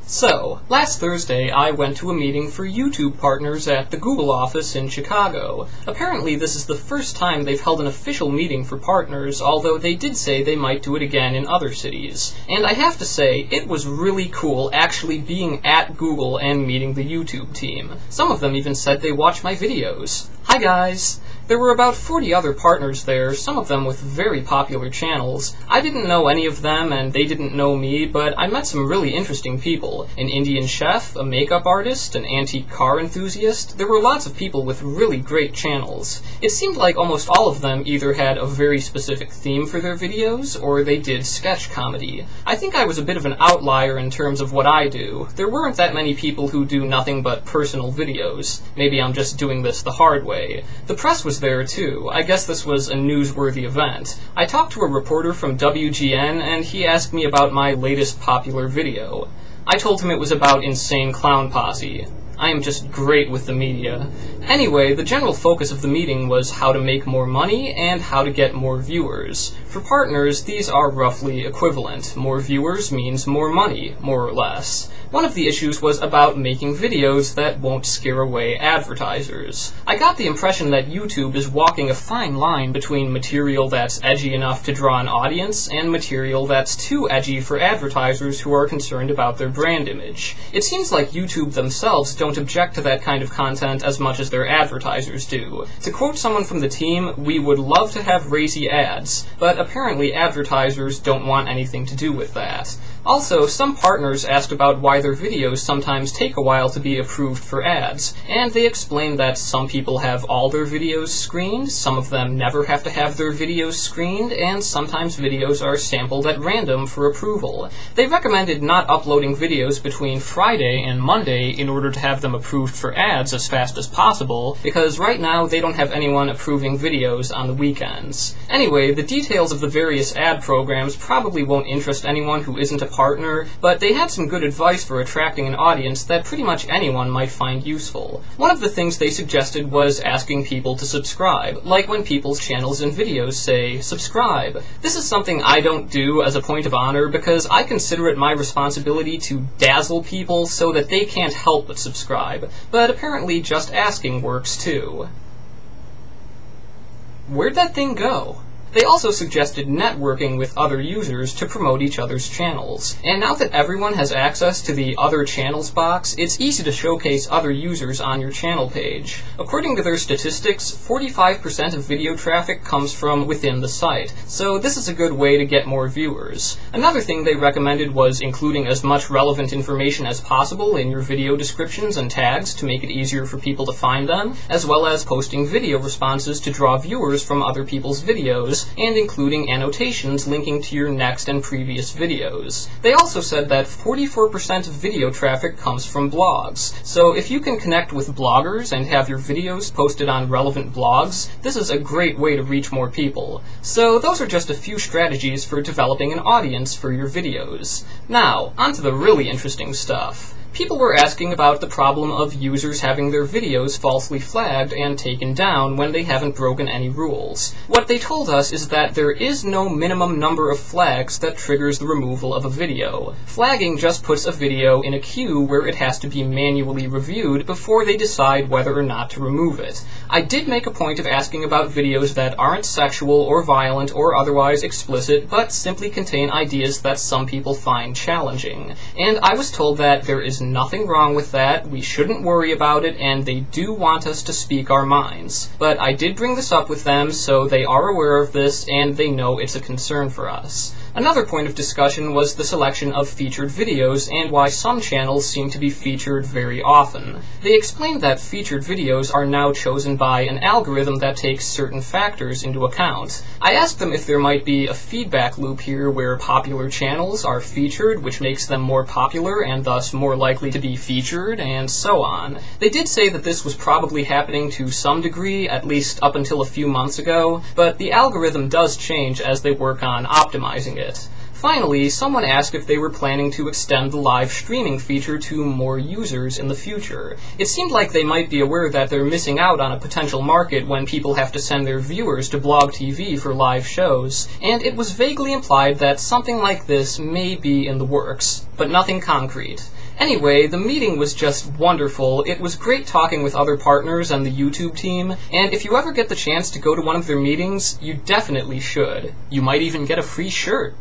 So, last Thursday I went to a meeting for YouTube partners at the Google office in Chicago. Apparently this is the first time they've held an official meeting for partners, although they did say they might do it again in other cities. And I have to say, it was really cool actually being at Google and meeting the YouTube team. Some of them even said they watch my videos. Hi guys! There were about 40 other partners there, some of them with very popular channels. I didn't know any of them, and they didn't know me, but I met some really interesting people. An Indian chef, a makeup artist, an antique car enthusiast. There were lots of people with really great channels. It seemed like almost all of them either had a very specific theme for their videos, or they did sketch comedy. I think I was a bit of an outlier in terms of what I do. There weren't that many people who do nothing but personal videos. Maybe I'm just doing this the hard way. The press was there too. I guess this was a newsworthy event. I talked to a reporter from WGN and he asked me about my latest popular video. I told him it was about Insane Clown Posse. I am just great with the media. Anyway, the general focus of the meeting was how to make more money and how to get more viewers. For partners, these are roughly equivalent. More viewers means more money, more or less. One of the issues was about making videos that won't scare away advertisers. I got the impression that YouTube is walking a fine line between material that's edgy enough to draw an audience and material that's too edgy for advertisers who are concerned about their brand image. It seems like YouTube themselves don't object to that kind of content as much as their advertisers do. To quote someone from the team, "We would love to have racy ads, but apparently advertisers don't want anything to do with that." Also, some partners asked about why their videos sometimes take a while to be approved for ads, and they explained that some people have all their videos screened, some of them never have to have their videos screened, and sometimes videos are sampled at random for approval. They recommended not uploading videos between Friday and Monday in order to have them approved for ads as fast as possible, because right now they don't have anyone approving videos on the weekends. Anyway, the details of the various ad programs probably won't interest anyone who isn't a partner, but they had some good advice for attracting an audience that pretty much anyone might find useful. One of the things they suggested was asking people to subscribe, like when people's channels and videos say, "Subscribe." This is something I don't do as a point of honor because I consider it my responsibility to dazzle people so that they can't help but subscribe, but apparently just asking works too. Where'd that thing go? They also suggested networking with other users to promote each other's channels. And now that everyone has access to the Other Channels box, it's easy to showcase other users on your channel page. According to their statistics, 45% of video traffic comes from within the site, so this is a good way to get more viewers. Another thing they recommended was including as much relevant information as possible in your video descriptions and tags to make it easier for people to find them, as well as posting video responses to draw viewers from other people's videos, and including annotations linking to your next and previous videos. They also said that 44% of video traffic comes from blogs, so if you can connect with bloggers and have your videos posted on relevant blogs, this is a great way to reach more people. So those are just a few strategies for developing an audience for your videos. Now, on to the really interesting stuff. People were asking about the problem of users having their videos falsely flagged and taken down when they haven't broken any rules. What they told us is that there is no minimum number of flags that triggers the removal of a video. Flagging just puts a video in a queue where it has to be manually reviewed before they decide whether or not to remove it. I did make a point of asking about videos that aren't sexual or violent or otherwise explicit, but simply contain ideas that some people find challenging. And I was told that there is nothing wrong with that, we shouldn't worry about it, and they do want us to speak our minds. But I did bring this up with them, so they are aware of this, and they know it's a concern for us. Another point of discussion was the selection of featured videos and why some channels seem to be featured very often. They explained that featured videos are now chosen by an algorithm that takes certain factors into account. I asked them if there might be a feedback loop here where popular channels are featured, which makes them more popular and thus more likely to be featured, and so on. They did say that this was probably happening to some degree, at least up until a few months ago, but the algorithm does change as they work on optimizing it. Finally, someone asked if they were planning to extend the live streaming feature to more users in the future. It seemed like they might be aware that they're missing out on a potential market when people have to send their viewers to Blog TV for live shows, and it was vaguely implied that something like this may be in the works, but nothing concrete. Anyway, the meeting was just wonderful. It was great talking with other partners and the YouTube team, and if you ever get the chance to go to one of their meetings, you definitely should. You might even get a free shirt.